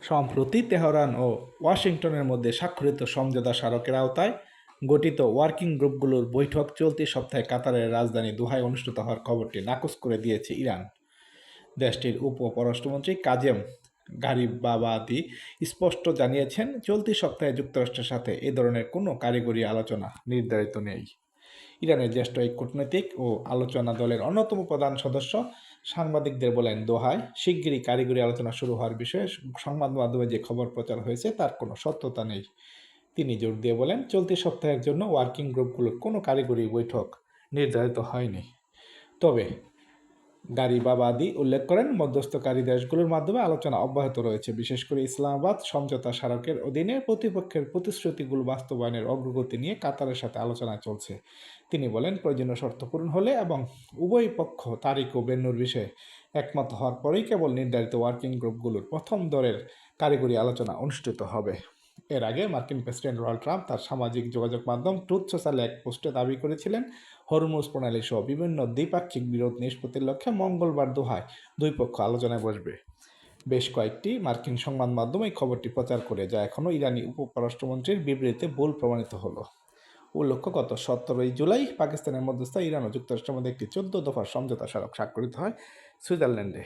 সম্প্রতি তেহরান ও ওয়াশিংটনের মধ্যে স্বাক্ষরিত সমঝোতা স্মারকের আওতায় গঠিত ওয়ার্কিং গ্রুপগুলোর বৈঠক চলতি সপ্তাহে কাতারের রাজধানী দোহায় অনুষ্ঠিত হওয়ার খবরটি নাকচ করে দিয়েছে ইরান। দেশটির উপপররাষ্ট্রমন্ত্রী কাজেম গারিবাবাদি স্পষ্ট জানিয়েছেন, চলতি সপ্তাহে যুক্তরাষ্ট্রের সাথে এ ধরনের কোনো কারিগরি আলোচনা নির্ধারিত নেই। ইরানের জ্যেষ্ঠ এই কূটনৈতিক ও আলোচনা দলের অন্যতম প্রধান সদস্য সাংবাদিকদের বলেন, দোহায় শিগগিরই কারিগরি আলোচনা শুরু হওয়ার বিষয়ে সংবাদ মাধ্যমে যে খবর প্রচার হয়েছে তার কোনো সত্যতা নেই। তিনি জোর দিয়ে বলেন, চলতি সপ্তাহের জন্য ওয়ার্কিং গ্রুপগুলোর কোনো কারিগরি বৈঠক নির্ধারিত হয়নি। তবে গারিবাবাদি উল্লেখ করেন, মধ্যস্থকারী দেশগুলোর মাধ্যমে আলোচনা অব্যাহত রয়েছে, বিশেষ করে ইসলামাবাদ সমঝোতা স্মারকের অধীনে প্রতিপক্ষের প্রতিশ্রুতিগুলো বাস্তবায়নের অগ্রগতি নিয়ে কাতারের সাথে আলোচনা চলছে। তিনি বলেন, প্রয়োজনীয় শর্ত পূরণ হলে এবং উভয় পক্ষ তারিখ ও বেন্যুর বিষয়ে একমত হওয়ার পরেই কেবল নির্ধারিত ওয়ার্কিং গ্রুপগুলোর প্রথম দরের কারিগরি আলোচনা অনুষ্ঠিত হবে। এর আগে মার্কিন প্রেসিডেন্ট ডোনাল্ড ট্রাম্প তার সামাজিক যোগাযোগ মাধ্যম ট্রুথ সোশ্যালে এক পোস্টে দাবি করেছিলেন, হরমুজ প্রণালী সহ বিভিন্ন দ্বিপাক্ষিক বিরোধ নিষ্পত্তির লক্ষ্যে মঙ্গলবার দোহায় দুই পক্ষ আলোচনায় বসবে। বেশ কয়েকটি মার্কিন সংবাদ মাধ্যম এই খবরটি প্রচার করে, যা এখনও ইরানি উপপররাষ্ট্রমন্ত্রীর বিবৃতিতে ভুল প্রমাণিত হলো। উল্লেখ্য, গত 17 জুলাই পাকিস্তানের মধ্যস্থতায় ইরান ও যুক্তরাষ্ট্রের মধ্যে একটি 14 দফার সমঝোতা স্মারক স্বাক্ষরিত হয় সুইজারল্যান্ডে।